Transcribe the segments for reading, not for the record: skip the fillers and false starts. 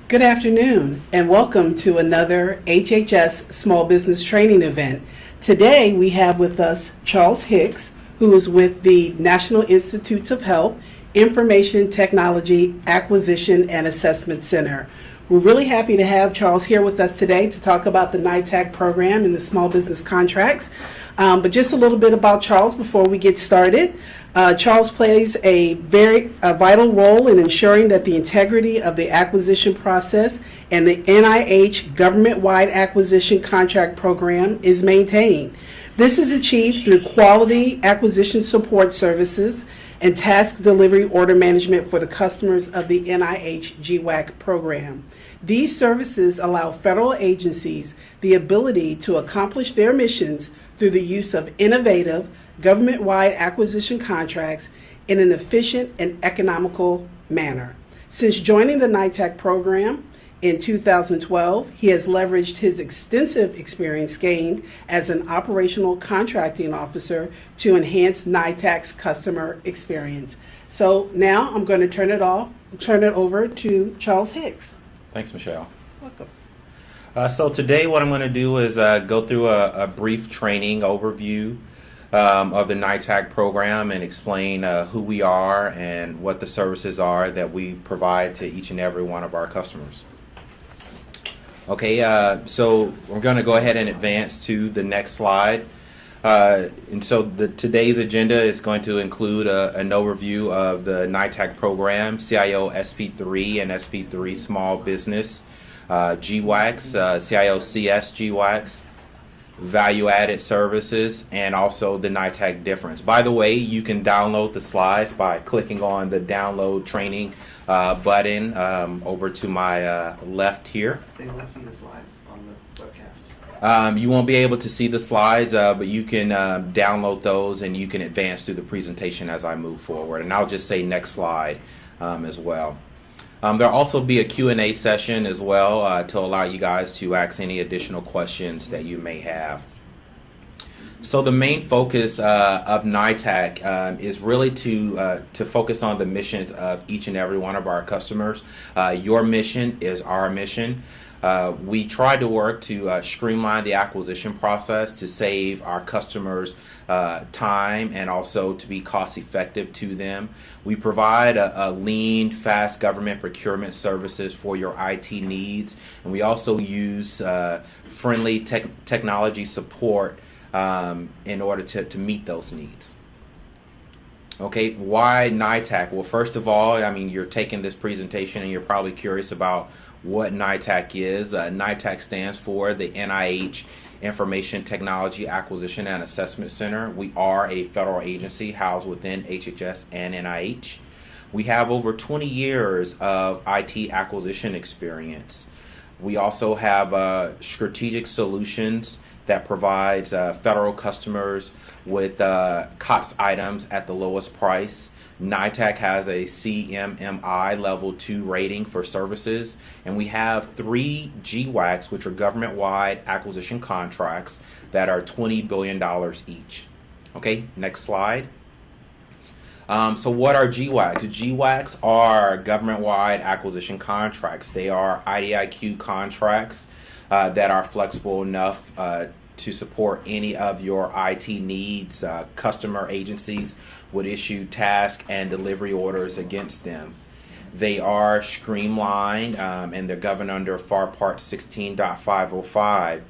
Good afternoon and welcome to another HHS Small Business Training event. Today we have with us Charles Hicks, who is with the National Institutes of Health, Information Technology Acquisition and Assessment Center. We're really happy to have Charles here with us today to talk about the NITAAC program and the small business contracts. But just a little bit about Charles before we get started. Charles plays a vital role in ensuring that the integrity of the acquisition process and the NIH government-wide acquisition contract program is maintained. This is achieved through quality acquisition support services and task delivery order management for the customers of the NIH GWAC program. These services allow federal agencies the ability to accomplish their missions through the use of innovative government-wide acquisition contracts in an efficient and economical manner. Since joining the NineTech program in 2012, he has leveraged his extensive experience gained as an operational contracting officer to enhance NITAAC's customer experience. So now I'm going to turn it over to Charles Hicks. Thanks, Michelle. Welcome. So today what I'm going to do is go through a brief training overview of the NITAAC program and explain who we are and what the services are that we provide to each and every one of our customers. Okay, so we're going to go ahead and advance to the next slide. And so today's agenda is going to include an overview of the NITAAC program, CIO SP3 and SP3 Small Business, GWACs, CIO CS GWACs, value-added services, and also the NITAAC difference. By the way, you can download the slides by clicking on the download training button over to my left here. They won't see the slides on the webcast. You won't be able to see the slides, but you can download those and you can advance through the presentation as I move forward. And I'll just say next slide as well. There'll also be a Q&A session as well to allow you guys to ask any additional questions that you may have. So the main focus of NITAAC is really to focus on the missions of each and every one of our customers. Your mission is our mission. We try to work to streamline the acquisition process to save our customers time and also to be cost effective to them. We provide a lean, fast government procurement services for your IT needs, and we also use friendly technology support in order to meet those needs. Okay, why NITAAC? Well, first of all, I mean, you're taking this presentation and you're probably curious about what NITAAC is. NITAAC stands for the NIH Information Technology Acquisition and Assessment Center. We are a federal agency housed within HHS and NIH. We have over 20 years of IT acquisition experience. We also have strategic solutions that provides federal customers with COTS items at the lowest price. NITAAC has a CMMI level 2 rating for services, and we have 3 GWACs, which are government-wide acquisition contracts that are $20 billion each. Okay, next slide. So what are GWACs? GWACs are government-wide acquisition contracts. They are IDIQ contracts that are flexible enough to support any of your IT needs. Customer agencies would issue task and delivery orders against them. They are streamlined and they're governed under FAR Part 16.505.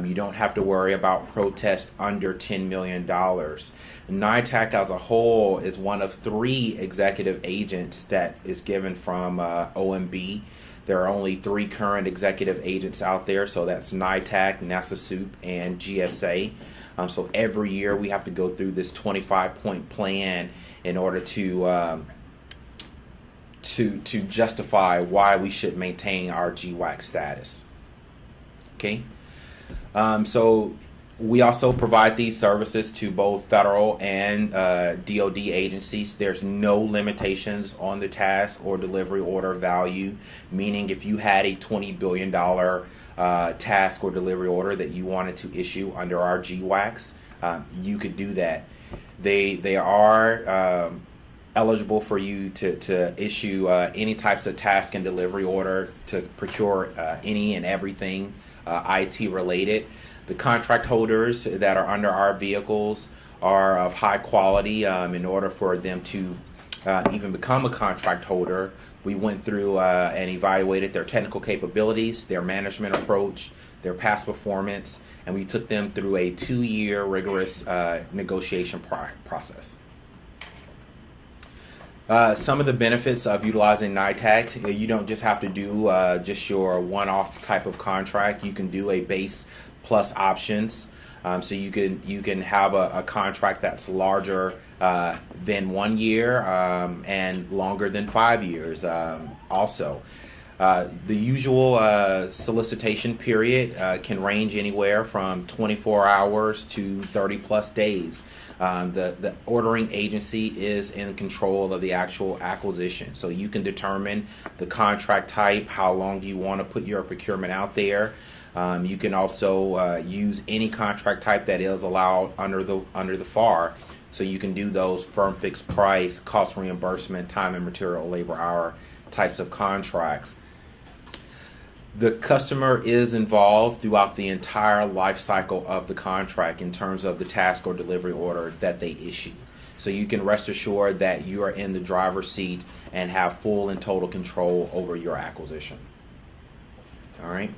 You don't have to worry about protests under $10 million. NITAAC as a whole is one of 3 executive agents that is given from OMB. There are only 3 current executive agents out there, so that's NITAAC, NASASOUP, and GSA. So every year we have to go through this 25-point plan in order to justify why we should maintain our GWAC status. Okay, so we also provide these services to both federal and DoD agencies. There's no limitations on the task or delivery order value, meaning if you had a $20 billion task or delivery order that you wanted to issue under our GWACs, you could do that. They are eligible for you to issue any types of task and delivery order to procure any and everything IT related. The contract holders that are under our vehicles are of high quality. In order for them to even become a contract holder, we went through and evaluated their technical capabilities, their management approach, their past performance, and we took them through a 2-year rigorous negotiation process. Some of the benefits of utilizing NITAAC: you don't just have to do just your one-off type of contract. You can do a base plus options. So you can have a contract that's larger than 1 year and longer than 5 years. Also, the usual solicitation period can range anywhere from 24 hours to 30 plus days. The ordering agency is in control of the actual acquisition, so you can determine the contract type, how long you want to put your procurement out there. You can also use any contract type that is allowed under the FAR. So you can do those firm fixed price, cost reimbursement, time and material, labor hour types of contracts. The customer is involved throughout the entire life cycle of the contract in terms of the task or delivery order that they issue. So you can rest assured that you are in the driver's seat and have full and total control over your acquisition. All right.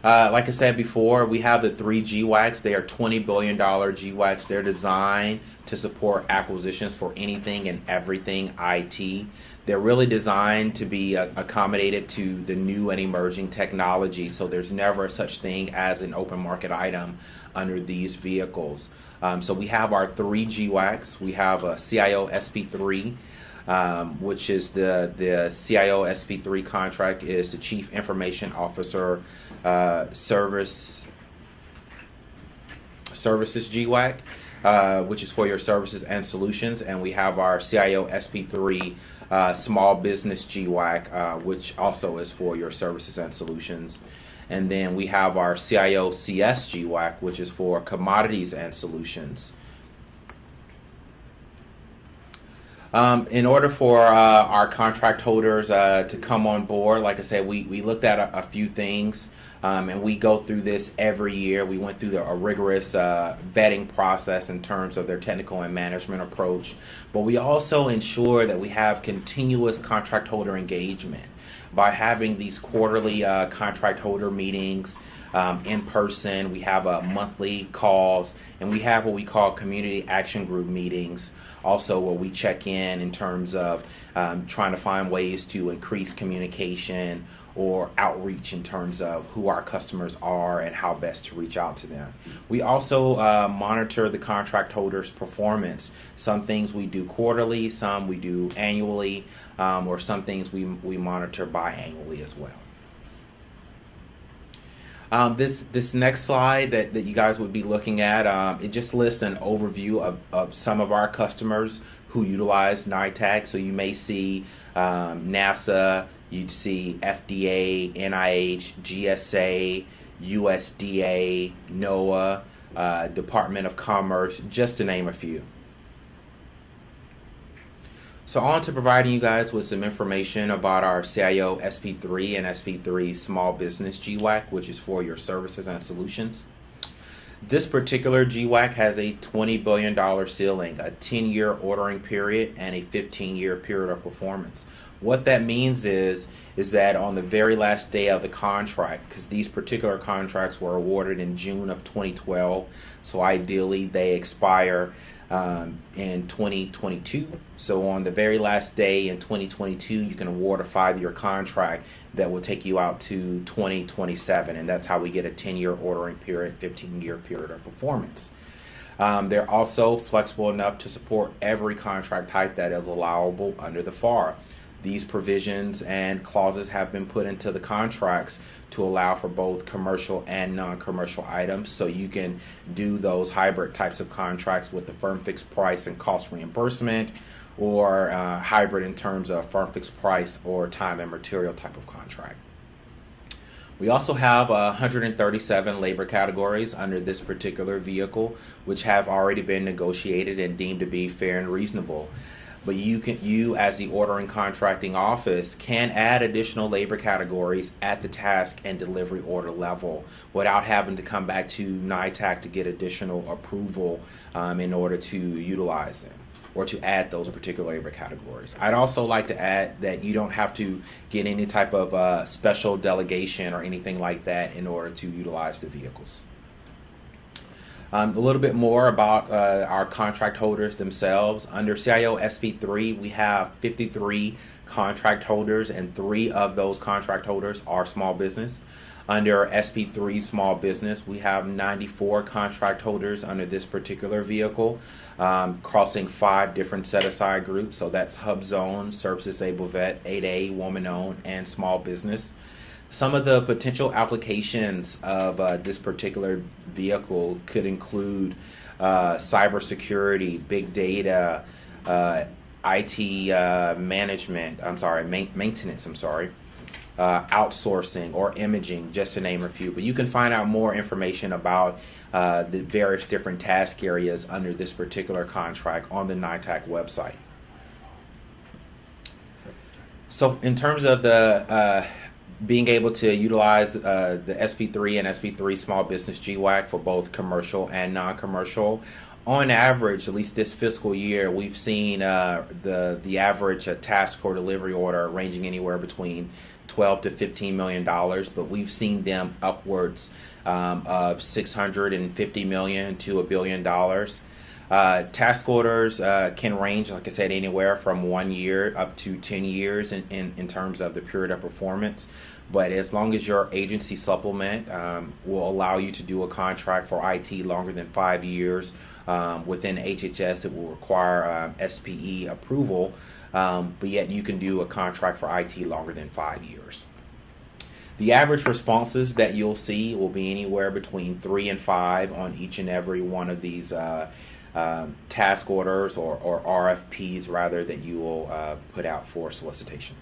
Like I said before, we have the 3 GWACs. They are $20 billion GWACs. They're designed to support acquisitions for anything and everything IT. They're really designed to be accommodated to the new and emerging technology, so there's never such thing as an open market item under these vehicles. So we have our 3 GWACs. We have a CIO SP3, which is the CIO SP3 contract is the Chief Information Officer Services GWAC, which is for your services and solutions, and we have our CIO SP3 Small Business GWAC, which also is for your services and solutions. And then we have our CIO CS GWAC, which is for commodities and solutions. In order for our contract holders to come on board, like I said, we looked at a few things, and we go through this every year. We went through a rigorous vetting process in terms of their technical and management approach, but we also ensure that we have continuous contract holder engagement by having these quarterly contract holder meetings in person. We have monthly calls, and we have what we call community action group meetings also, where we check in terms of trying to find ways to increase communication or outreach in terms of who our customers are and how best to reach out to them. We also monitor the contract holders' performance. Some things we do quarterly, some we do annually, or some things we monitor biannually as well. This next slide that you guys would be looking at, it just lists an overview of some of our customers who utilize NITAAC. So you may see NASA, you'd see FDA, NIH, GSA, USDA, NOAA, Department of Commerce, just to name a few. So on to providing you guys with some information about our CIO SP3 and SP3 Small Business GWAC, which is for your services and solutions. This particular GWAC has a $20 billion ceiling, a 10-year ordering period, and a 15-year period of performance. What that means is that on the very last day of the contract, because these particular contracts were awarded in June of 2012, so ideally they expire in 2022. So on the very last day in 2022, you can award a 5-year contract that will take you out to 2027, and that's how we get a 10-year ordering period, 15-year period of performance. They're also flexible enough to support every contract type that is allowable under the FAR. These provisions and clauses have been put into the contracts to allow for both commercial and non-commercial items, so you can do those hybrid types of contracts with the firm fixed price and cost reimbursement, or hybrid in terms of firm fixed price or time and material type of contract. We also have 137 labor categories under this particular vehicle, which have already been negotiated and deemed to be fair and reasonable. but you as the ordering contracting office can add additional labor categories at the task and delivery order level without having to come back to NITAAC to get additional approval in order to utilize them or to add those particular labor categories. I'd also like to add that you don't have to get any type of special delegation or anything like that in order to utilize the vehicles. A little bit more about our contract holders themselves. Under CIO SP3, we have 53 contract holders, and 3 of those contract holders are small business. Under SP3 Small Business, we have 94 contract holders under this particular vehicle, crossing 5 different set-aside groups. So that's Hub Zone, Service Disabled Vet, 8A, Woman-Owned, and Small Business. Some of the potential applications of this particular vehicle could include cybersecurity, big data, IT maintenance, outsourcing or imaging, just to name a few. But you can find out more information about the various different task areas under this particular contract on the NITAAC website. So in terms of the being able to utilize the SP3 and SP3 Small Business GWAC for both commercial and non-commercial, on average, at least this fiscal year, we've seen the average task or delivery order ranging anywhere between $12 to $15 million, but we've seen them upwards of $650 million to $1 billion. Task orders can range, like I said, anywhere from 1 year up to 10 years in terms of the period of performance. But as long as your agency supplement will allow you to do a contract for IT longer than 5 years, within HHS it will require SPE approval, but yet you can do a contract for IT longer than 5 years. The average responses that you'll see will be anywhere between 3 and 5 on each and every one of these task orders or RFPs rather that you will put out for solicitation.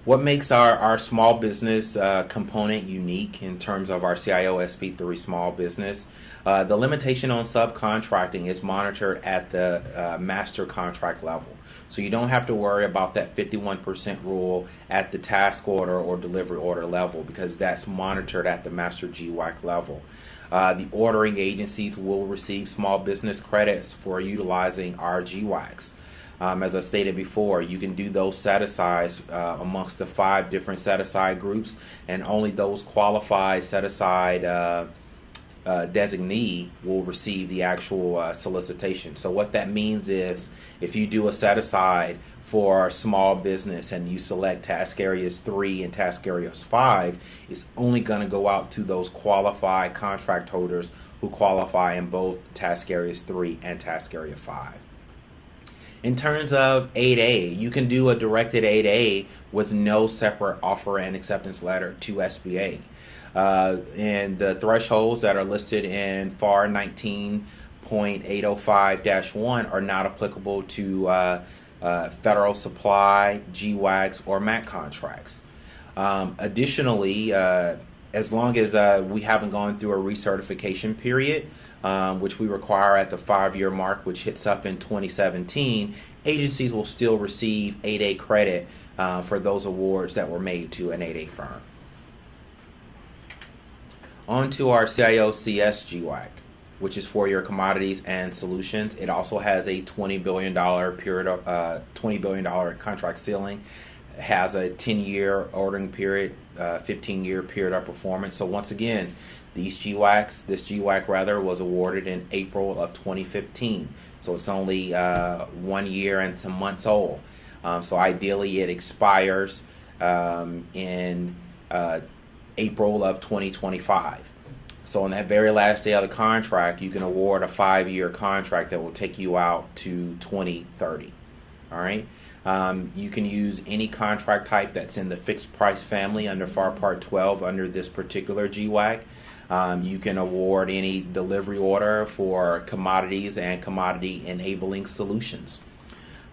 What makes our small business component unique in terms of our CIO SP3 small business? The limitation on subcontracting is monitored at the master contract level. So you don't have to worry about that 51% rule at the task order or delivery order level because that's monitored at the master GWAC level. The ordering agencies will receive small business credits for utilizing our GWACs. As I stated before, you can do those set-asides amongst the 5 different set-aside groups, and only those qualified set-aside designee will receive the actual solicitation. So what that means is if you do a set-aside for small business and you select task areas 3 and task areas 5, it's only going to go out to those qualified contract holders who qualify in both task areas 3 and task area 5. In terms of 8A, you can do a directed 8A with no separate offer and acceptance letter to SBA. And the thresholds that are listed in FAR 19.805-1 are not applicable to federal supply, GWACs, or MAC contracts. Additionally, as long as we haven't gone through a recertification period, which we require at the 5-year mark, which hits up in 2017, agencies will still receive 8A credit for those awards that were made to an 8A firm. On to our CIO CS GWAC, which is for your Commodities and Solutions. It also has a $20 billion $20 billion contract ceiling. It has a 10-year ordering period, 15-year period of performance. So once again, this GWAC was awarded in April of 2015. So it's only 1 year and some months old. So ideally it expires in April of 2025. So on that very last day of the contract, you can award a 5-year contract that will take you out to 2030. All right. You can use any contract type that's in the fixed price family under FAR Part 12 under this particular GWAC. You can award any delivery order for commodities and commodity enabling solutions.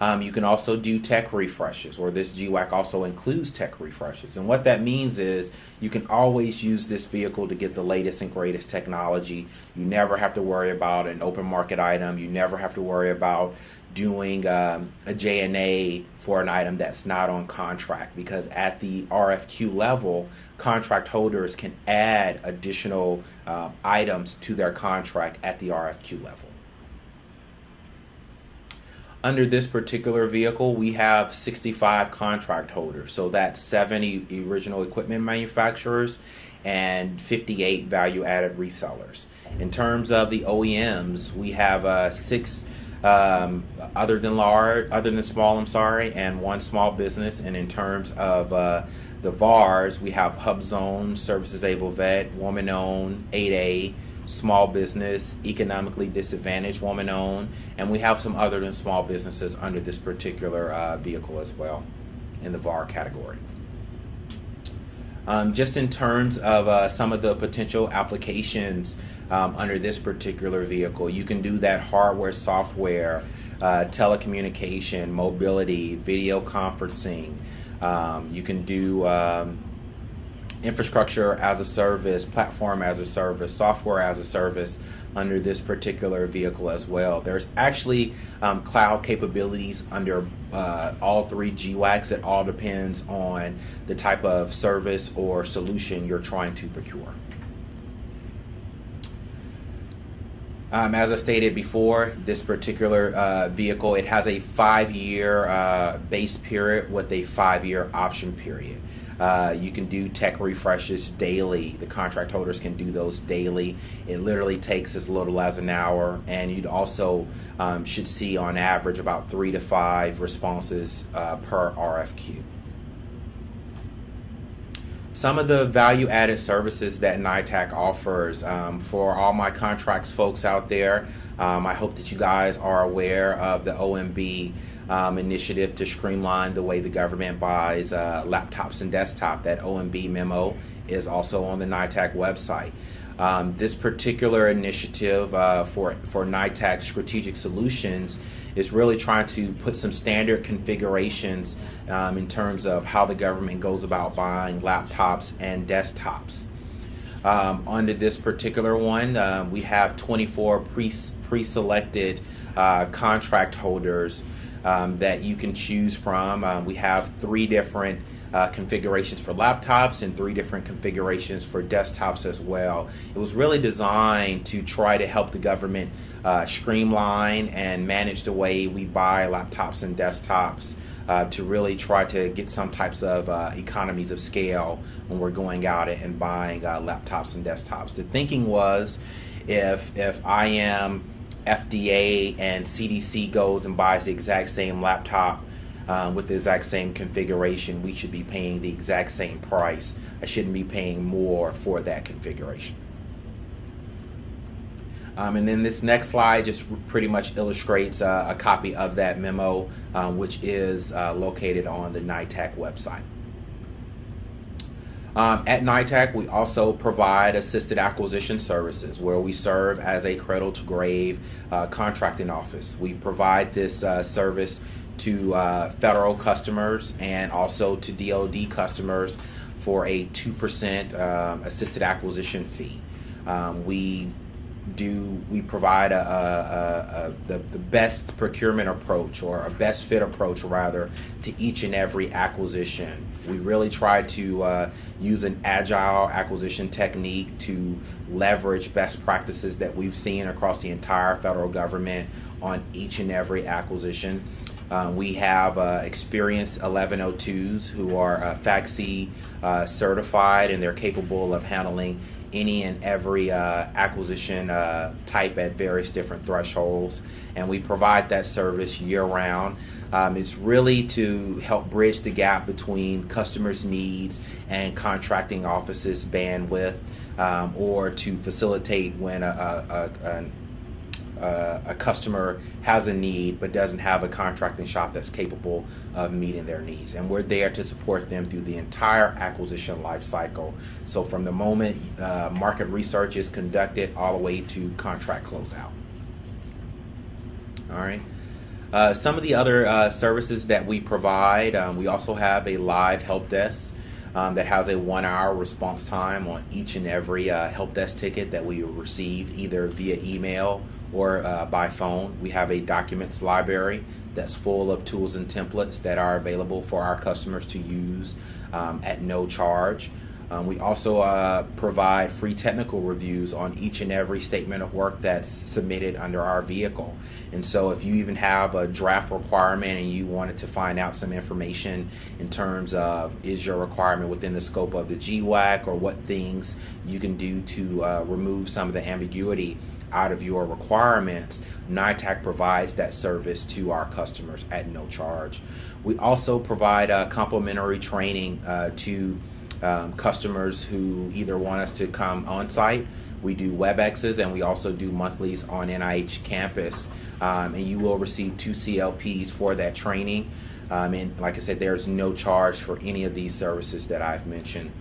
You can also do tech refreshes, or this GWAC also includes tech refreshes. And what that means is you can always use this vehicle to get the latest and greatest technology. You never have to worry about an open market item. You never have to worry about doing a J&A for an item that's not on contract, because at the RFQ level, contract holders can add additional items to their contract at the RFQ level. Under this particular vehicle, we have 65 contract holders. So that's 70 original equipment manufacturers and 58 value-added resellers. In terms of the OEMs, we have 6 other than small, and 1 small business. And in terms of the VARs, we have HubZone, Services Able Vet, Woman-Owned, 8A, small business, economically disadvantaged, woman-owned, and we have some other than small businesses under this particular vehicle as well in the VAR category. Just in terms of some of the potential applications under this particular vehicle, you can do that hardware, software, telecommunication, mobility, video conferencing. You can do infrastructure as a service, platform as a service, software as a service under this particular vehicle as well. There's actually cloud capabilities under all 3 GWACs. It all depends on the type of service or solution you're trying to procure. As I stated before, this particular vehicle, it has a 5-year base period with a 5-year option period. You can do tech refreshes daily. The contract holders can do those daily. It literally takes as little as an hour, and you'd also should see on average about 3 to 5 responses per RFQ. Some of the value-added services that NITAAC offers for all my contracts folks out there, I hope that you guys are aware of the OMB Initiative to streamline the way the government buys laptops and desktop. That OMB memo is also on the NITAAC website. This particular initiative for NITAAC Strategic Solutions is really trying to put some standard configurations in terms of how the government goes about buying laptops and desktops. Under this particular one, we have 24 pre-selected contract holders that you can choose from. We have 3 different configurations for laptops and 3 different configurations for desktops as well. It was really designed to try to help the government streamline and manage the way we buy laptops and desktops, to really try to get some types of economies of scale when we're going out and buying laptops and desktops. The thinking was, if I am FDA and CDC goes and buys the exact same laptop with the exact same configuration, we should be paying the exact same price. I shouldn't be paying more for that configuration. And then this next slide just pretty much illustrates a copy of that memo, which is located on the NITAAC website. At NITAAC, we also provide assisted acquisition services, where we serve as a cradle-to-grave contracting office. We provide this service to federal customers and also to DoD customers for a 2% assisted acquisition fee. We provide the best procurement approach, or a best fit approach rather, to each and every acquisition. We really try to use an agile acquisition technique to leverage best practices that we've seen across the entire federal government on each and every acquisition. We have experienced 1102s who are FACC certified, and they're capable of handling any and every acquisition type at various different thresholds, and we provide that service year-round. It's really to help bridge the gap between customers' needs and contracting offices' bandwidth, or to facilitate when a customer has a need but doesn't have a contracting shop that's capable of meeting their needs. And we're there to support them through the entire acquisition life cycle. So from the moment market research is conducted all the way to contract closeout. All right. Some of the other services that we provide, we also have a live help desk that has a 1-hour response time on each and every help desk ticket that we receive, either via email or by phone. We have a documents library that's full of tools and templates that are available for our customers to use at no charge. We also provide free technical reviews on each and every statement of work that's submitted under our vehicle. And so if you even have a draft requirement and you wanted to find out some information in terms of is your requirement within the scope of the GWAC, or what things you can do to remove some of the ambiguity out of your requirements, NineTech provides that service to our customers at no charge. We also provide complimentary training to customers who either want us to come on site. We do WebExes, and we also do monthlies on NIH campus, and you will receive 2 CLPs for that training. And like I said, there's no charge for any of these services that I've mentioned.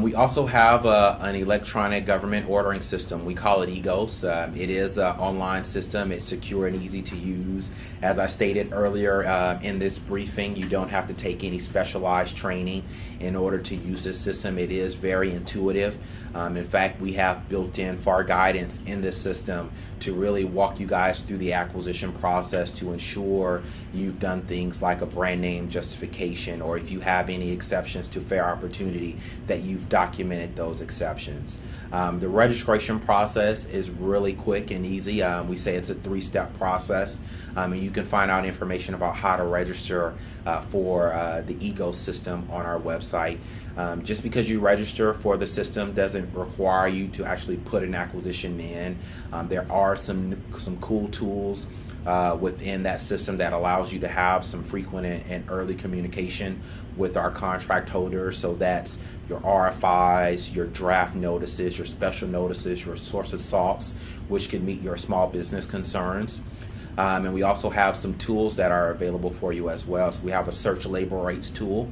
We also have an electronic government ordering system. We call it EGOS. It is an online system. It's secure and easy to use. As I stated earlier in this briefing, you don't have to take any specialized training in order to use this system. It is very intuitive. In fact, we have built-in FAR guidance in this system to really walk you guys through the acquisition process to ensure you've done things like a brand name justification, or if you have any exceptions to fair opportunity, that you've documented those exceptions. The registration process is really quick and easy. We say it's a 3-step process, and you can find out information about how to register for the EGOS system on our website. Just because you register for the system doesn't require you to actually put an acquisition in. There are some cool tools within that system that allows you to have some frequent and early communication with our contract holders. So that's your RFIs, your draft notices, your special notices, your source of salts, which can meet your small business concerns. And we also have some tools that are available for you as well. So we have a search labor rates tool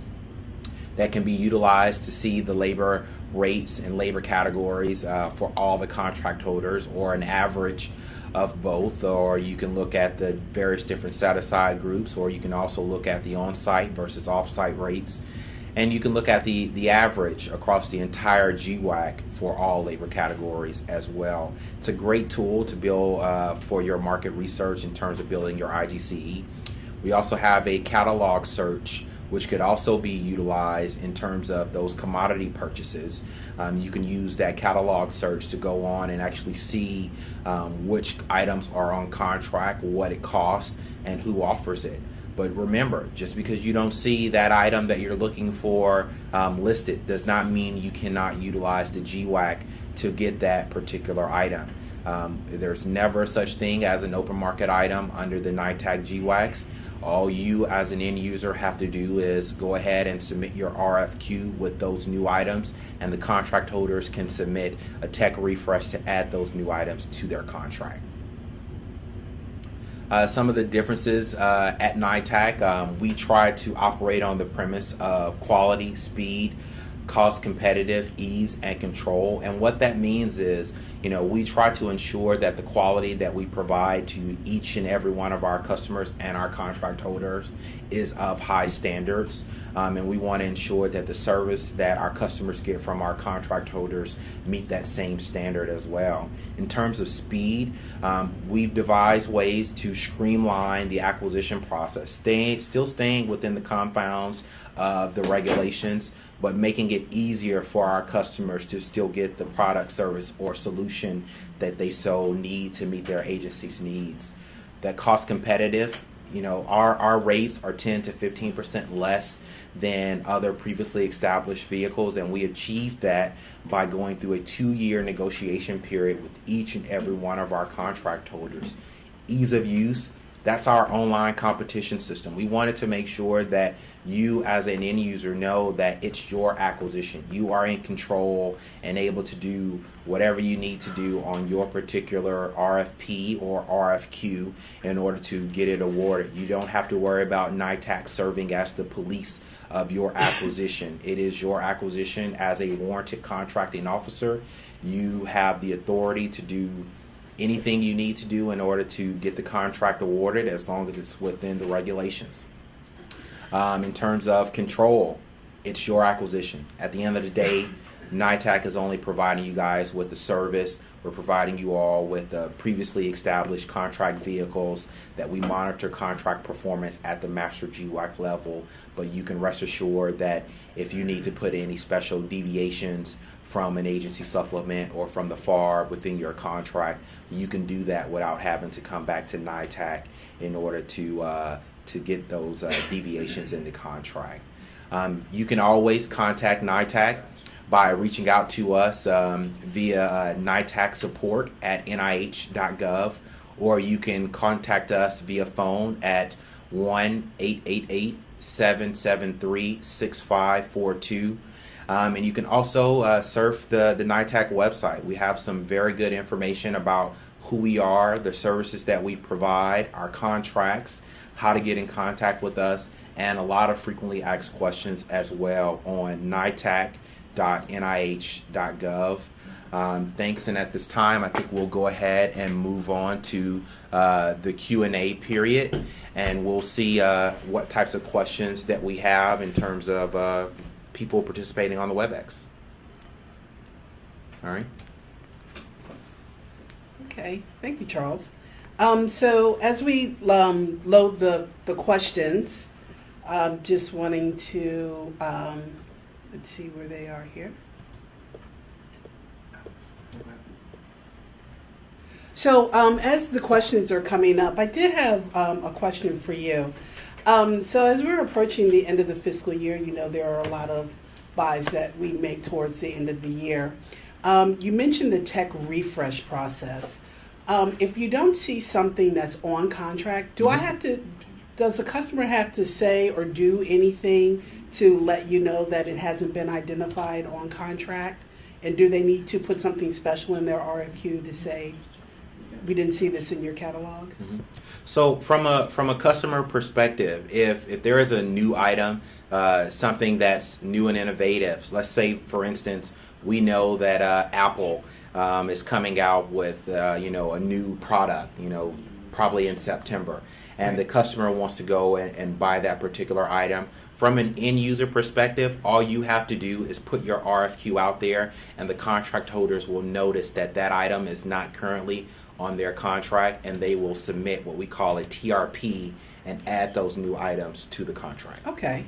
that can be utilized to see the labor rates and labor categories for all the contract holders, or an average of both. Or you can look at the various different set-aside groups, or you can also look at the on-site versus off-site rates. And you can look at the average across the entire GWAC for all labor categories as well. It's a great tool to build for your market research in terms of building your IGCE. We also have a catalog search, which could also be utilized in terms of those commodity purchases. You can use that catalog search to go on and actually see which items are on contract, what it costs, and who offers it. But remember, just because you don't see that item that you're looking for listed does not mean you cannot utilize the GWAC to get that particular item. There's never such thing as an open market item under the NITAAC GWACs. All you as an end user have to do is go ahead and submit your RFQ with those new items, and the contract holders can submit a tech refresh to add those new items to their contract. Some of the differences at NITAAC, we try to operate on the premise of quality, speed, cost competitive, ease, and control. And what that means is, we try to ensure that the quality that we provide to each and every one of our customers and our contract holders is of high standards. And we want to ensure that the service that our customers get from our contract holders meet that same standard as well. In terms of speed, we've devised ways to streamline the acquisition process, still staying within the confounds of the regulations, but making it easier for our customers to still get the product, service, or solution that they so need to meet their agency's needs. That cost competitive, our rates are 10 to 15% less than other previously established vehicles, and we achieved that by going through a 2-year negotiation period with each and every one of our contract holders. Ease of use, that's our online competition system. We wanted to make sure that you as an end user know that it's your acquisition. You are in control and able to do whatever you need to do on your particular RFP or RFQ in order to get it awarded. You don't have to worry about NITAAC serving as the police of your acquisition. It is your acquisition. As a warranted contracting officer, you have the authority to do anything you need to do in order to get the contract awarded, as long as it's within the regulations. In terms of control, it's your acquisition. At the end of the day, NITAAC is only providing you guys with the service. We're providing you all with the previously established contract vehicles that we monitor contract performance at the master GWAC level. But you can rest assured that if you need to put any special deviations from an agency supplement or from the FAR within your contract, you can do that without having to come back to NITAAC in order to get those deviations in the contract. You can always contact NITAAC by reaching out to us via NITAAC support at nih.gov, or you can contact us via phone at 1-888-773-6542. And you can also surf the NITAAC website. We have some very good information about who we are, the services that we provide, our contracts, how to get in contact with us, and a lot of frequently asked questions as well on NITAAC.nih.gov. Thanks, and at this time I think we'll go ahead and move on to the Q&A period, and we'll see what types of questions that we have in terms of people participating on the WebEx. All right. Okay, thank you, Charles. So as we load the questions, just wanting to, let's see where they are here. So as the questions are coming up, I did have a question for you. So as we're approaching the end of the fiscal year, you know, there are a lot of buys that we make towards the end of the year. You mentioned the tech refresh process. If you don't see something that's on contract, does the customer have to say or do anything to let you know that it hasn't been identified on contract? And do they need to put something special in their RFQ to say, we didn't see this in your catalog? Mm-hmm. So from a customer perspective, if there is a new item, something that's new and innovative, let's say, for instance, we know that Apple is coming out with a new product, probably in September, and the customer wants to go and buy that particular item. From an end user perspective, all you have to do is put your RFQ out there, and the contract holders will notice that that item is not currently on their contract, and they will submit what we call a TRP and add those new items to the contract. Okay.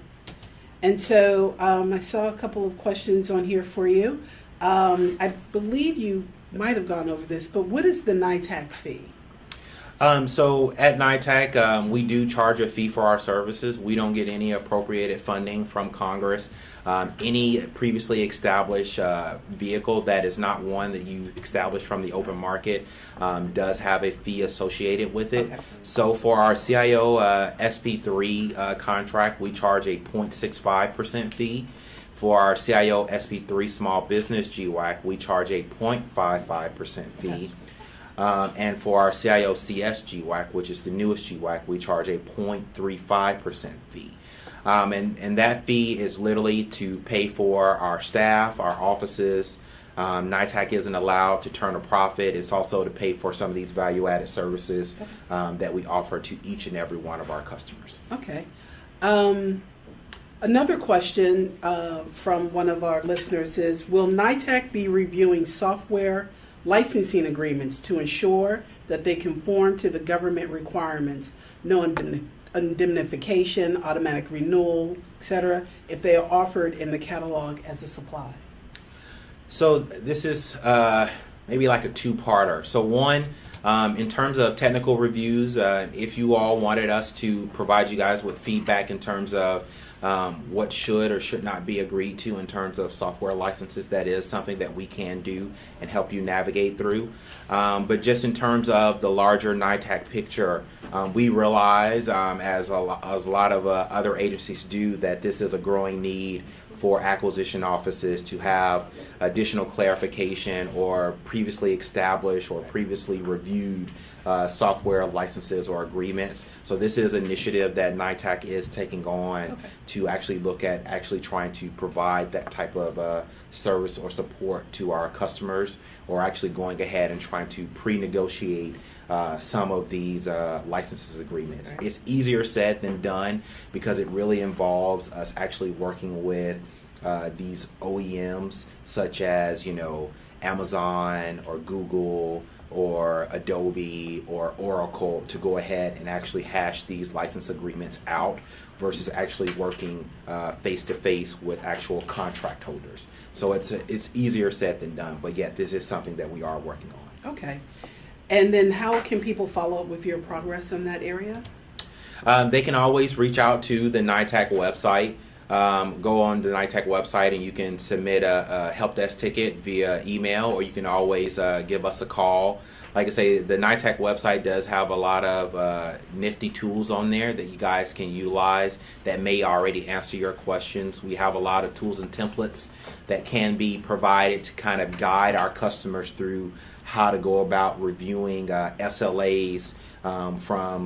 And so I saw a couple of questions on here for you. I believe you might have gone over this, but what is the NITAAC fee? So at NineTech, we do charge a fee for our services. We don't get any appropriated funding from Congress. Any previously established vehicle that is not one that you established from the open market does have a fee associated with it. Okay. So for our CIO SP3 contract, we charge a 0.65% fee. For our CIO SP3 Small Business GWAC, we charge a 0.55% fee. Okay. And for our CIO CS GWAC, which is the newest GWAC, we charge a 0.35% fee. And that fee is literally to pay for our staff, our offices. NITAAC isn't allowed to turn a profit. It's also to pay for some of these value-added services that we offer to each and every one of our customers. Okay. Another question from one of our listeners is, will NITAAC be reviewing software licensing agreements to ensure that they conform to the government requirements, no indemnification, automatic renewal, etc., if they are offered in the catalog as a supply? So this is maybe like a two-parter. So one, in terms of technical reviews, if you all wanted us to provide you guys with feedback in terms of what should or should not be agreed to in terms of software licenses, that is something that we can do and help you navigate through. But just in terms of the larger NITAAC picture, we realize, as a lot of other agencies do, that this is a growing need for acquisition offices to have additional clarification or previously established or previously reviewed reviewed software licenses or agreements. So this is an initiative that NITAAC is taking on to actually look at actually trying to provide that type of service or support to our customers, or actually going ahead and trying to pre-negotiate some of these licenses agreements. Right. It's easier said than done because it really involves us actually working with these OEMs such as, Amazon or Google or Adobe or Oracle to go ahead and actually hash these license agreements out versus actually working face to face with actual contract holders. So it's easier said than done, but yet this is something that we are working on. Okay. And then how can people follow up with your progress in that area? They can always reach out to the NITAAC website. Go on the NineTech website and you can submit a help desk ticket via email, or you can always give us a call. Like I say, the NineTech website does have a lot of nifty tools on there that you guys can utilize that may already answer your questions. We have a lot of tools and templates that can be provided to kind of guide our customers through how to go about reviewing SLAs from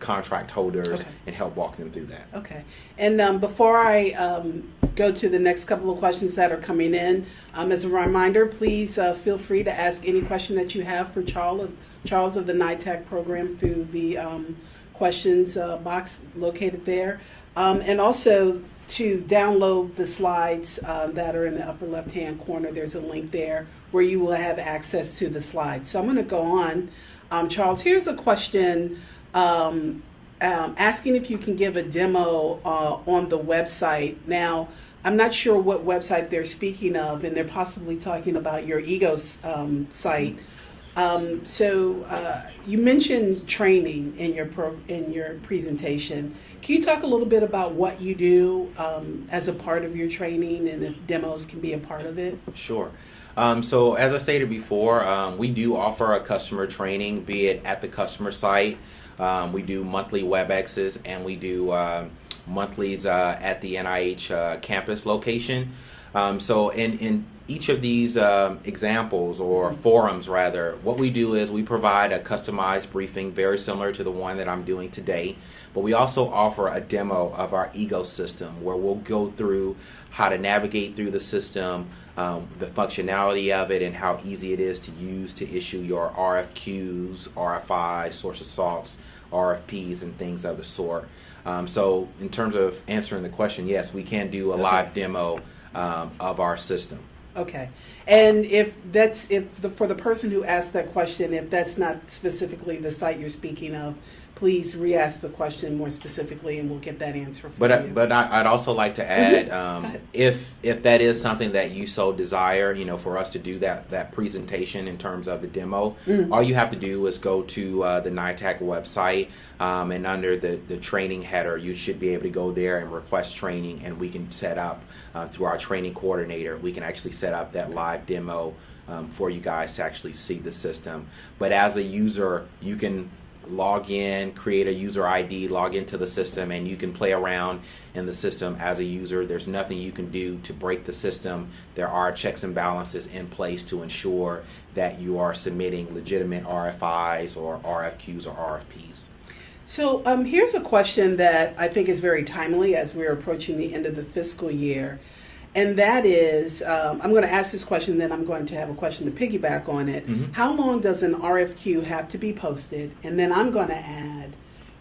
contract holders, and help walk them through that. Okay. And before I go to the next couple of questions that are coming in, as a reminder, please feel free to ask any question that you have for Charles of the NITAAC program through the questions box located there. And also to download the slides that are in the upper left-hand corner, there's a link there where you will have access to the slides. So I'm going to go on. Charles, here's a question asking if you can give a demo on the website. Now, I'm not sure what website they're speaking of, and they're possibly talking about your EGOS site. So you mentioned training in your presentation. Can you talk a little bit about what you do as a part of your training, and if demos can be a part of it? Sure. So as I stated before, we do offer a customer training, be it at the customer site. We do monthly WebExes, and we do monthlies at the NIH campus location. So in each of these examples, or forums rather, what we do is we provide a customized briefing very similar to the one that I'm doing today, but we also offer a demo of our ecosystem where we'll go through how to navigate through the system, the functionality of it, and how easy it is to use to issue your RFQs, RFIs, source of salts, RFPs, and things of the sort. So in terms of answering the question, yes, we can do a live demo of our system. Okay. And for the person who asked that question, if that's not specifically the site you're speaking of, please re-ask the question more specifically, and we'll get that answer for you. But I'd also like to add, if that is something that you so desire, for us to do that presentation in terms of the demo, all you have to do is go to the NITAAC website, and under the training header, you should be able to go there and request training, and we can set up through our training coordinator. We can actually set up that live demo for you guys to actually see the system. But as a user, you can log in, create a user ID, log into the system, and you can play around in the system as a user. There's nothing you can do to break the system. There are checks and balances in place to ensure that you are submitting legitimate RFIs or RFQs or RFPs. So here's a question that I think is very timely as we're approaching the end of the fiscal year. And that is, I'm going to ask this question, then I'm going to have a question to piggyback on it. How long does an RFQ have to be posted? And then I'm going to add,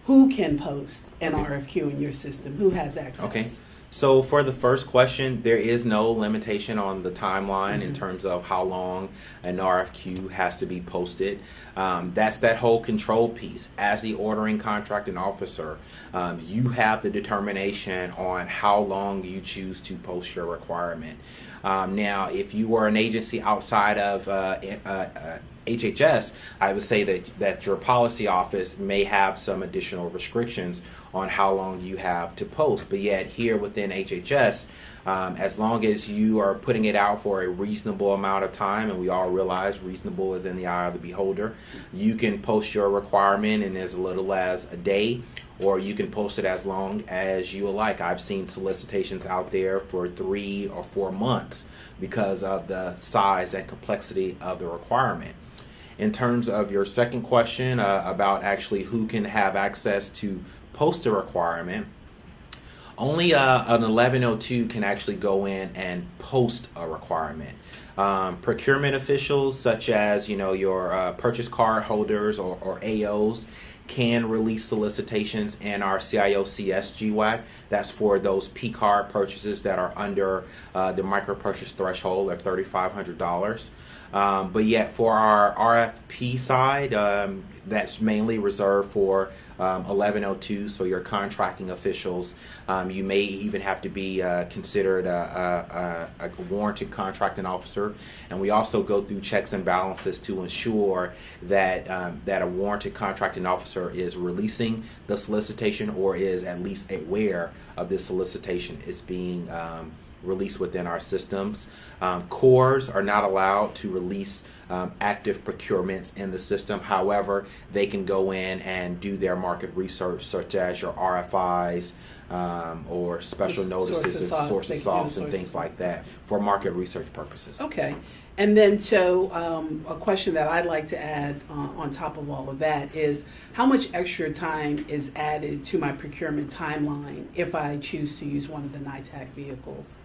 who can post an RFQ in your system? Who has access? Okay. So for the first question, there is no limitation on the timeline in terms of how long an RFQ has to be posted. That's that whole control piece. As the ordering contracting officer, you have the determination on how long you choose to post your requirement. Now, if you were an agency outside of HHS, I would say that your policy office may have some additional restrictions on how long you have to post. But yet here within HHS, as long as you are putting it out for a reasonable amount of time, and we all realize reasonable is in the eye of the beholder, you can post your requirement in as little as a day, or you can post it as long as you like. I've seen solicitations out there for 3 or 4 months because of the size and complexity of the requirement. In terms of your second question about actually who can have access to post a requirement, only an 1102 can actually go in and post a requirement. Procurement officials such as your purchase card holders or AOs can release solicitations in our CIO-CS GWAC. That's for those P card purchases that are under the micro purchase threshold of $3,500. But yet for our RFP side, that's mainly reserved for 1102s for your contracting officials. You may even have to be considered a warranted contracting officer, and we also go through checks and balances to ensure that that a warranted contracting officer is releasing the solicitation or is at least aware of this solicitation is being released within our systems. Cores are not allowed to release active procurements in the system. However, they can go in and do their market research, such as your RFIs or special notices and source of salts and things like that for market research purposes. Okay. And then, so a question that I'd like to add on top of all of that is, how much extra time is added to my procurement timeline if I choose to use one of the NITAAC vehicles?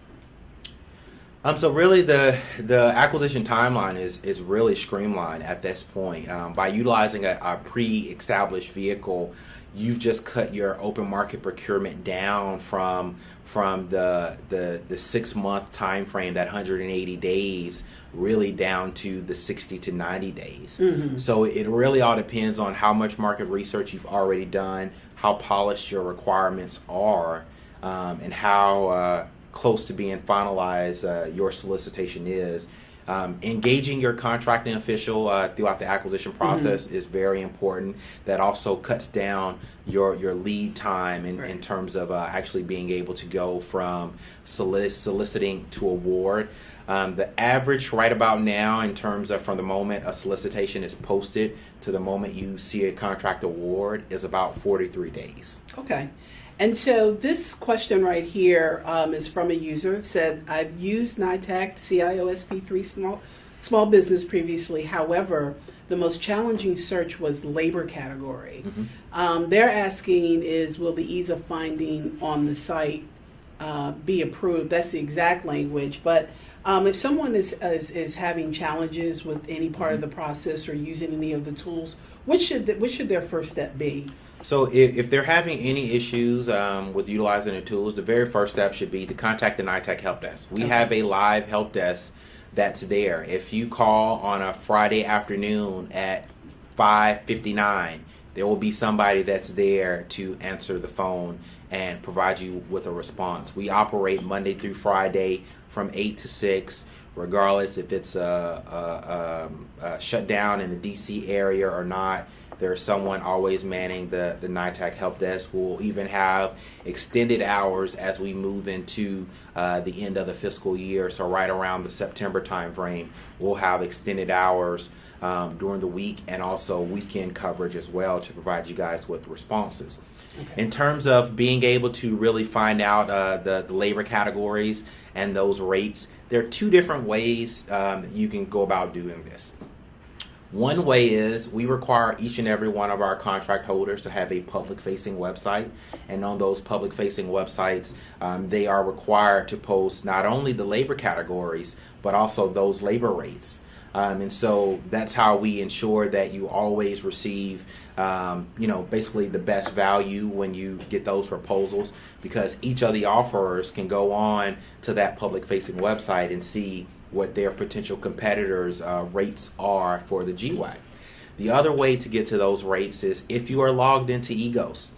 So really the acquisition timeline is really streamlined at this point. By utilizing a pre-established vehicle, you've just cut your open market procurement down from the 6-month time frame, that 180 days, really down to the 60 to 90 days. Mm-hmm. So it really all depends on how much market research you've already done, how polished your requirements are, and how close to being finalized your solicitation is. Engaging your contracting official throughout the acquisition process is very important. That also cuts down your lead time in terms of actually being able to go from soliciting to award. The average right about now in terms of from the moment a solicitation is posted to the moment you see a contract award is about 43 days. Okay. And so this question right here is from a user who said, I've used NITAAC CIO-SP3 small business previously. However, the most challenging search was labor category. Mm-hmm. They're asking is, will the ease of finding on the site be approved? That's the exact language. But if someone is having challenges with any part of the process or using any of the tools, what should their first step be? So if they're having any issues with utilizing the tools, the very first step should be to contact the NineTech help desk. We have a live help desk that's there. If you call on a Friday afternoon at 5:59, there will be somebody that's there to answer the phone and provide you with a response. We operate Monday through Friday from 8 to 6, regardless if it's a shutdown in the DC area or not. There's someone always manning the NITAAC help desk. We'll even have extended hours as we move into the end of the fiscal year. So right around the September time frame, we'll have extended hours during the week and also weekend coverage as well to provide you guys with responses. Okay. In terms of being able to really find out the labor categories and those rates, there are two different ways that you can go about doing this. One way is we require each and every one of our contract holders to have a public-facing website, and on those public-facing websites, they are required to post not only the labor categories, but also those labor rates. And so that's how we ensure that you always receive, basically the best value when you get those proposals, because each of the offerers can go on to that public-facing website and see what their potential competitors' rates are for the GWAC. The other way to get to those rates is if you are logged into EGOS,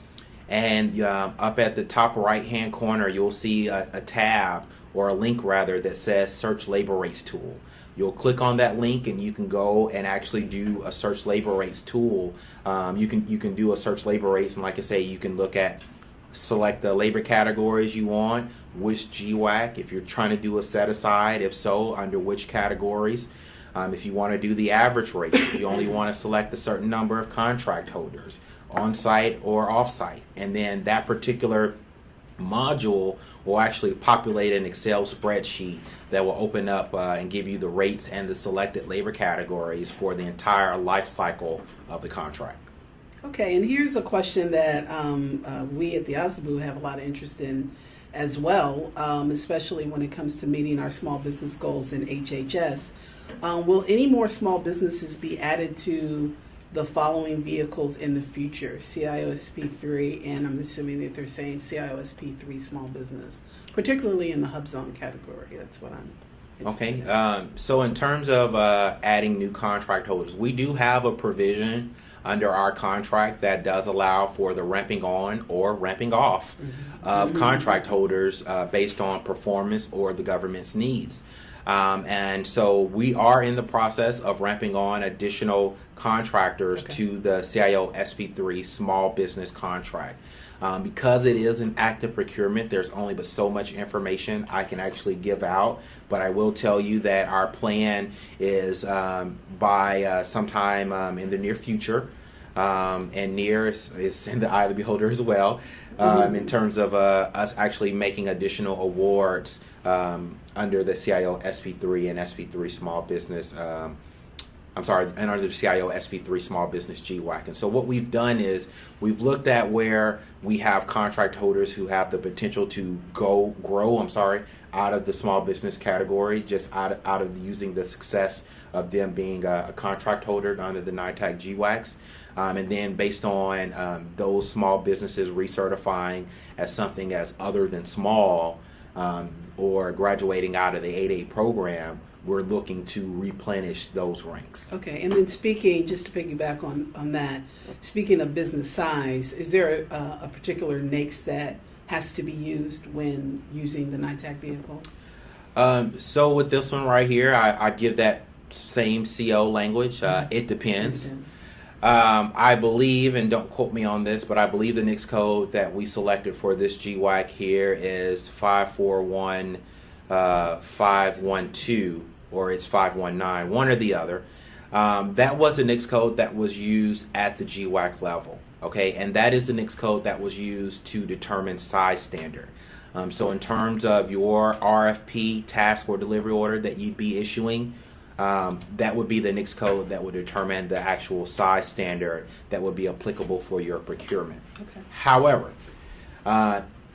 and up at the top right-hand corner, you'll see a tab or a link rather that says Search Labor Rates Tool. You'll click on that link and you can go and actually do a Search Labor Rates tool. You can do a Search Labor Rates, and like I say, you can look at select the labor categories you want, which GWAC, if you're trying to do a set aside, if so, under which categories. If you want to do the average rate, if you only want to select a certain number of contract holders, on-site or off-site. And then that particular module will actually populate an Excel spreadsheet that will open up and give you the rates and the selected labor categories for the entire life cycle of the contract. Okay, and here's a question that we at the OSBU have a lot of interest in as well, especially when it comes to meeting our small business goals in HHS. Will any more small businesses be added to the following vehicles in the future? CIOSP3, and I'm assuming that they're saying CIOSP3 small business, particularly in the hub zone category. That's what I'm interested in. Okay, so in terms of adding new contract holders, we do have a provision under our contract that does allow for the ramping on or ramping off of contract holders based on performance or the government's needs. And so we are in the process of ramping on additional contractors to the CIO SP3 small business contract. Because it is an active procurement, there's only but so much information I can actually give out, but I will tell you that our plan is by sometime in the near future, and near is in the eye of the beholder as well, in terms of us actually making additional awards under the CIO SP3 and SP3 small business, and under the CIO SP3 small business GWAC. And so what we've done is we've looked at where we have contract holders who have the potential to grow out of the small business category, just out of using the success of them being a contract holder under the NineTech GWACs. And then based on those small businesses recertifying as something as other than small, or graduating out of the 8A program, we're looking to replenish those ranks. Okay, and then speaking, just to piggyback on that, speaking of business size, is there a particular NAICS that has to be used when using the NineTech vehicles? So with this one right here, I give that same CO language. It depends. I believe, and don't quote me on this, but I believe the NICS code that we selected for this GWAC here is 541512, or it's 519, one or the other. That was the NICS code that was used at the GWAC level, okay? And that is the NICS code that was used to determine size standard. So in terms of your RFP, task or delivery order that you'd be issuing, that would be the NICS code that would determine the actual size standard that would be applicable for your procurement. Okay. However,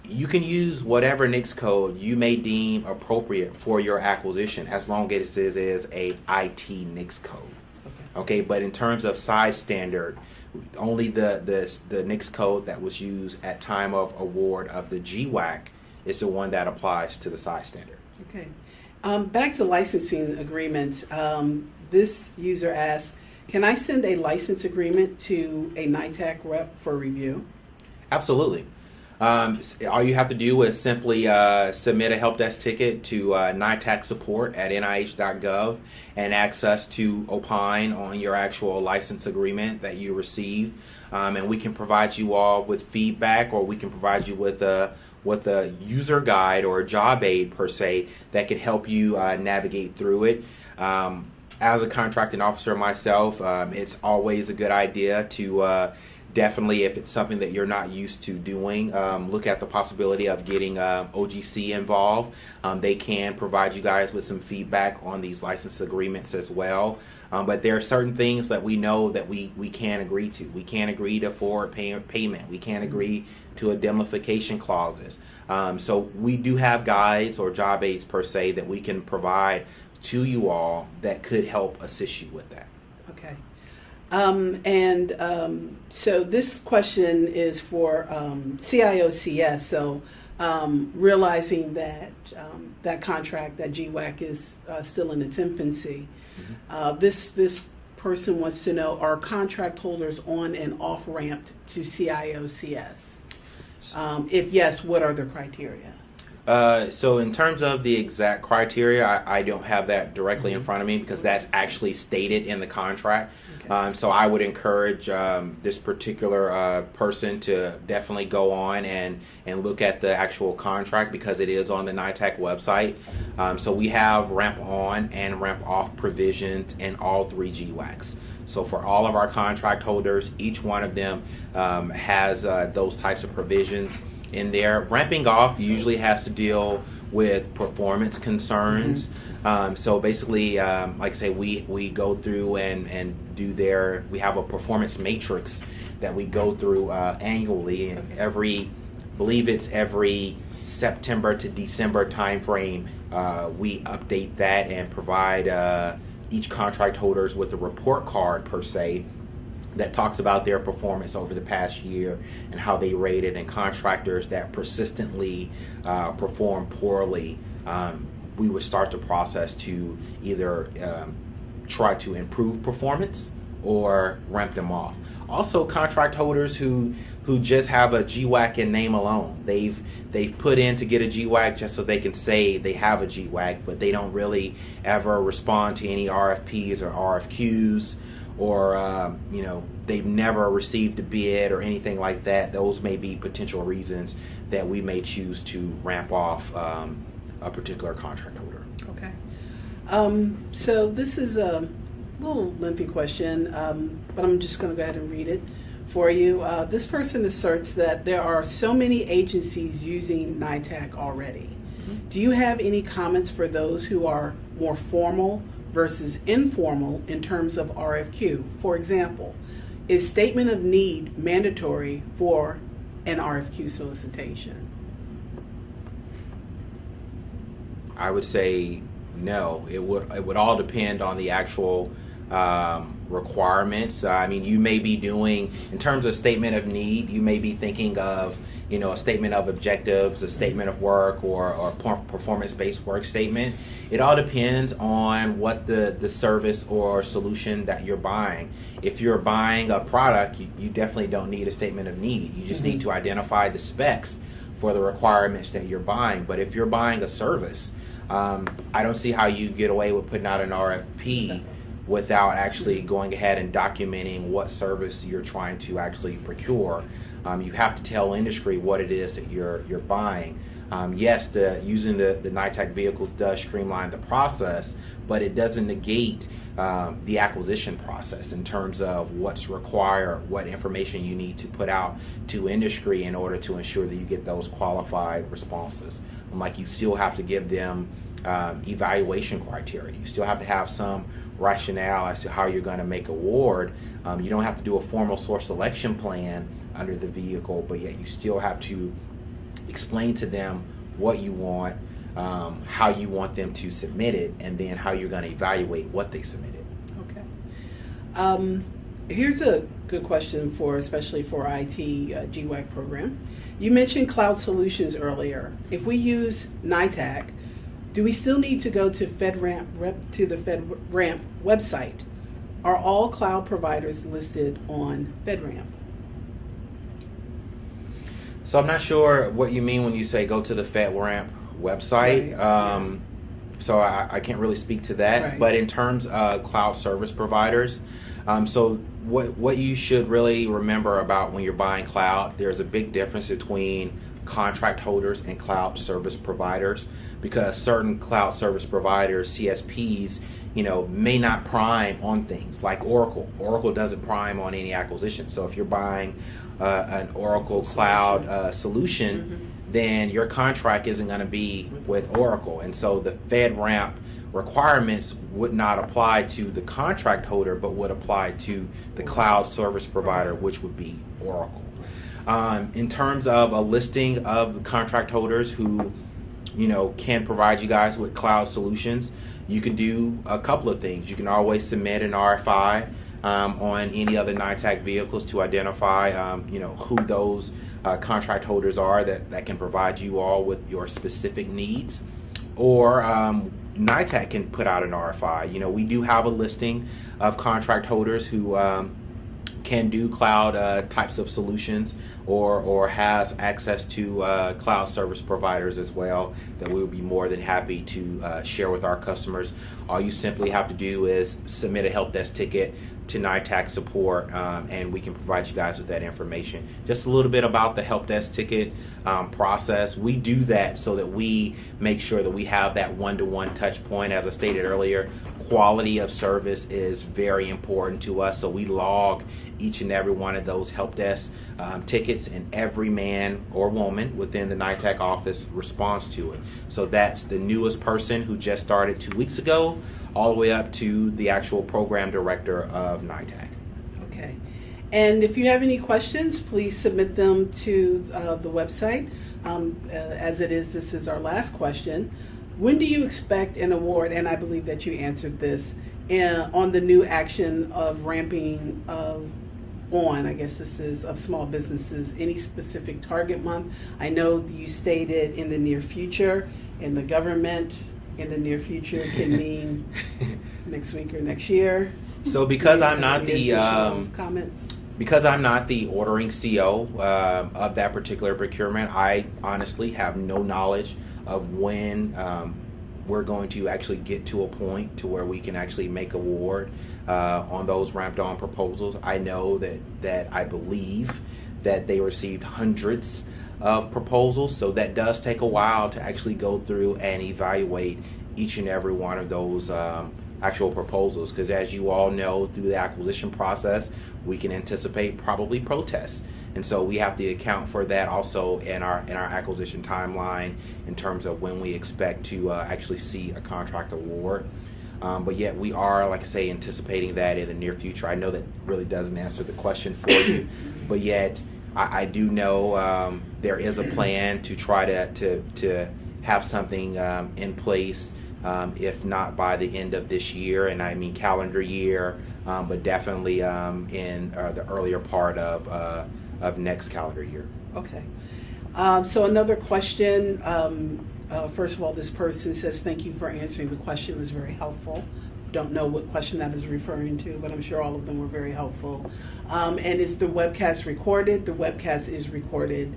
you can use whatever NICS code you may deem appropriate for your acquisition, as long as it is a IT NICS code. Okay, but in terms of size standard, only the NICS code that was used at time of award of the GWAC is the one that applies to the size standard. Okay. Back to licensing agreements. This user asks, can I send a license agreement to a NITAAC rep for review? Absolutely. All you have to do is simply submit a help desk ticket to NITAAC support at nih.gov and ask us to opine on your actual license agreement that you receive. And we can provide you all with feedback, or we can provide you with a user guide or a job aid per se that could help you navigate through it. As a contracting officer myself, it's always a good idea to definitely, if it's something that you're not used to doing, look at the possibility of getting OGC involved. They can provide you guys with some feedback on these license agreements as well. But there are certain things that we know that we can't agree to. We can't agree to forward payment. We can't agree to indemnification clauses. So we do have guides or job aids per se that we can provide to you all that could help assist you with that. Okay. So this question is for CIOCS. So realizing that that contract, that GWAC is still in its infancy, this person wants to know, are contract holders on and off ramped to CIOCS? If yes, what are the criteria? So in terms of the exact criteria, I don't have that directly in front of me because that's actually stated in the contract. Okay. So I would encourage this particular person to definitely go on and look at the actual contract because it is on the NITAAC website. So we have ramp on and ramp off provisions in all three GWACs. So for all of our contract holders, each one of them has those types of provisions. in there. Ramping off usually has to deal with performance concerns. So basically, like I say, we go through and we have a performance matrix that we go through annually, and I believe it's every September to December timeframe, we update that and provide each contract holders with a report card per se that talks about their performance over the past year and how they rated, and contractors that persistently perform poorly, we would start the process to either try to improve performance or ramp them off. Also, contract holders who just have a GWAC in name alone. They've put in to get a GWAC just so they can say they have a GWAC, but they don't really ever respond to any RFPs or RFQs, or they've never received a bid or anything like that. Those may be potential reasons that we may choose to ramp off a particular contract holder. Okay. So this is a little lengthy question, but I'm just going to go ahead and read it for you. This person asserts that there are so many agencies using NITAAC already. Do you have any comments for those who are more formal versus informal in terms of RFQ? For example, is statement of need mandatory for an RFQ solicitation? I would say no. It would all depend on the actual requirements. I mean, you may be doing, in terms of statement of need, you may be thinking of, a statement of objectives, a statement of work, or performance-based work statement. It all depends on what the service or solution that you're buying. If you're buying a product, you definitely don't need a statement of need. You just need to identify the specs for the requirements that you're buying. But if you're buying a service, I don't see how you get away with putting out an RFP without actually going ahead and documenting what service you're trying to actually procure. You have to tell industry what it is that you're buying. Yes, using the NineTech vehicles does streamline the process, but it doesn't negate the acquisition process in terms of what's required, what information you need to put out to industry in order to ensure that you get those qualified responses. Like, you still have to give them evaluation criteria. You still have to have some rationale as to how you're going to make award. You don't have to do a formal source selection plan under the vehicle, but yet you still have to explain to them what you want, how you want them to submit it, and then how you're going to evaluate what they submitted. Okay. Here's a good question especially for IT GWAC program. You mentioned cloud solutions earlier. If we use NITAAC, do we still need to go to the FedRAMP website? Are all cloud providers listed on FedRAMP? So I'm not sure what you mean when you say go to the FedRAMP website. Right. So I can't really speak to that. Right. But in terms of cloud service providers, so what you should really remember about when you're buying cloud, there's a big difference between contract holders and cloud service providers, because certain cloud service providers, CSPs, may not prime on things like Oracle. Oracle doesn't prime on any acquisition. So if you're buying an Oracle cloud solution, then your contract isn't going to be with Oracle. And so the FedRAMP requirements would not apply to the contract holder, but would apply to the cloud service provider, which would be Oracle. In terms of a listing of contract holders who, can provide you guys with cloud solutions, you can do a couple of things. You can always submit an RFI on any other NITAAC vehicles to identify, who those contract holders are that can provide you all with your specific needs. Or NITAAC can put out an RFI. We do have a listing of contract holders who can do cloud types of solutions, or has access to cloud service providers as well, that we will be more than happy to share with our customers. All you simply have to do is submit a help desk ticket to NITAAC support, and we can provide you guys with that information. Just a little bit about the help desk ticket process. We do that so that we make sure that we have that one-to-one touch point. As I stated earlier, quality of service is very important to us, so we log each and every one of those help desk tickets, and every man or woman within the NineTech office responds to it. So that's the newest person who just started 2 weeks ago, all the way up to the actual program director of NineTech. Okay. And if you have any questions, please submit them to the website. As it is, this is our last question. When do you expect an award, and I believe that you answered this, on the new action of ramping on, I guess this is, of small businesses, any specific target month? I know you stated in the near future, and the government in the near future can mean next week or next year. So because I'm not the comments. Because I'm not the ordering CO of that particular procurement, I honestly have no knowledge of when we're going to actually get to a point to where we can actually make award on those ramped on proposals. I know that I believe that they received hundreds of proposals, so that does take a while to actually go through and evaluate each and every one of those actual proposals, because as you all know, through the acquisition process, we can anticipate probably protests. And so we have to account for that also in our acquisition timeline in terms of when we expect to actually see a contract award. But yet we are, like I say, anticipating that in the near future. I know that really doesn't answer the question for you, but yet I do know there is a plan to try to have something in place, if not by the end of this year, and I mean calendar year, but definitely in the earlier part of next calendar year. Okay. So another question. First of all, this person says, thank you for answering the question. It was very helpful. Don't know what question that is referring to, but I'm sure all of them were very helpful. And is the webcast recorded? The webcast is recorded.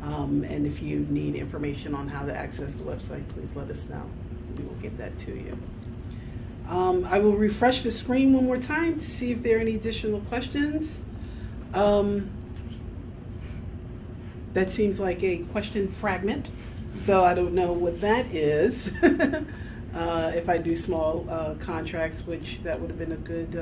And if you need information on how to access the website, please let us know. We will get that to you. I will refresh the screen one more time to see if there are any additional questions. That seems like a question fragment, so I don't know what that is. If I do small contracts, which that would have been a good,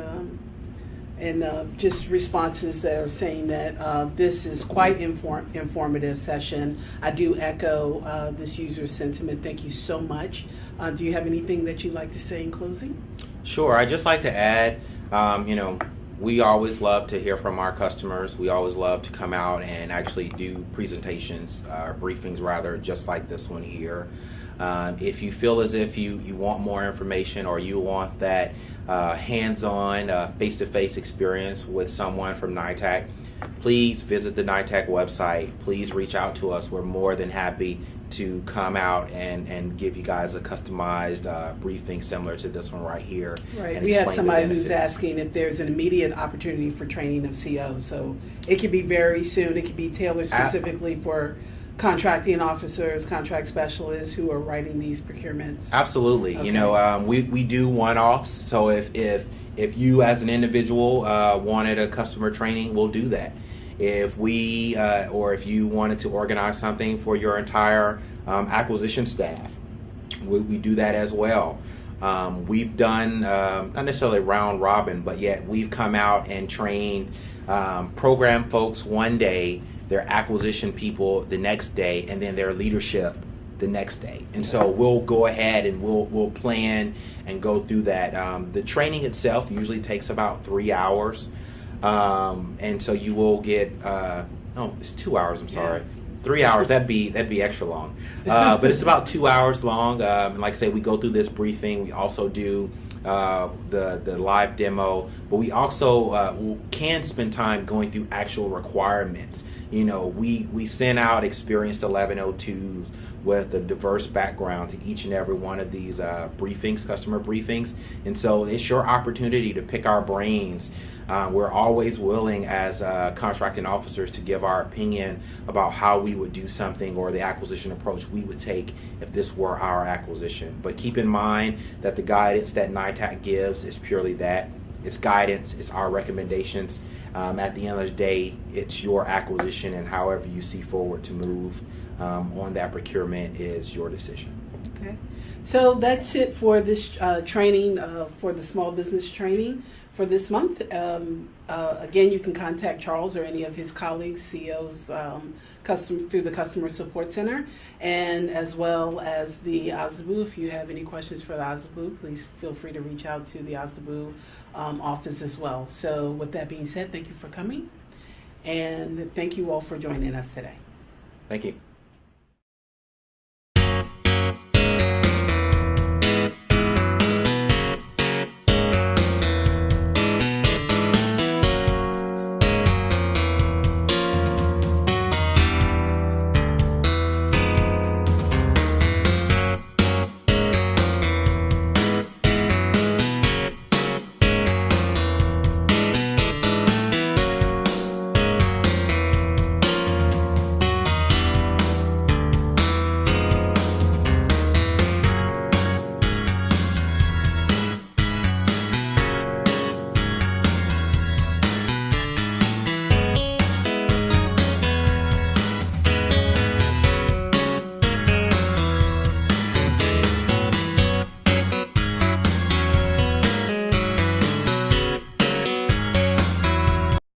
and just responses that are saying that this is quite informative session. I do echo this user's sentiment. Thank you so much. Do you have anything that you'd like to say in closing? Sure. I'd just like to add, we always love to hear from our customers. We always love to come out and actually do presentations, briefings rather, just like this one here. If you feel as if you want more information, or you want that hands-on, face-to-face experience with someone from NineTech, please visit the NineTech website. Please reach out to us. We're more than happy to come out and give you guys a customized briefing similar to this one right here. Right. We have somebody who's asking if there's an immediate opportunity for training of COs. So it could be very soon. It could be tailored specifically for contracting officers, contract specialists who are writing these procurements. Absolutely. Okay. We do one-offs. So if you as an individual wanted a customer training, we'll do that. If we or if you wanted to organize something for your entire acquisition staff, we do that as well. We've done not necessarily round robin, but yet we've come out and trained program folks one day, their acquisition people the next day, and then their leadership the next day. And so we'll go ahead and we'll plan and go through that. The training itself usually takes about 3 hours. And so you will get it's 2 hours, I'm sorry. 3 hours, that'd be extra long. But it's about 2 hours long. And like I say, we go through this briefing. We also do the live demo, but we also can spend time going through actual requirements. We send out experienced 1102s with a diverse background to each and every one of these briefings, customer briefings. And so it's your opportunity to pick our brains. We're always willing as contracting officers to give our opinion about how we would do something, or the acquisition approach we would take if this were our acquisition. But keep in mind that the guidance that NineTech gives is purely that. It's guidance, it's our recommendations. At the end of the day, it's your acquisition, and however you see forward to move on that procurement is your decision. Okay. So that's it for this training, for the small business training for this month. Again, you can contact Charles or any of his colleagues, CEOs, through the Customer Support Center, and as well as the OSDBU. If you have any questions for the OSDBU, please feel free to reach out to the OSDBU office as well. So with that being said, thank you for coming, and thank you all for joining us today. Thank you.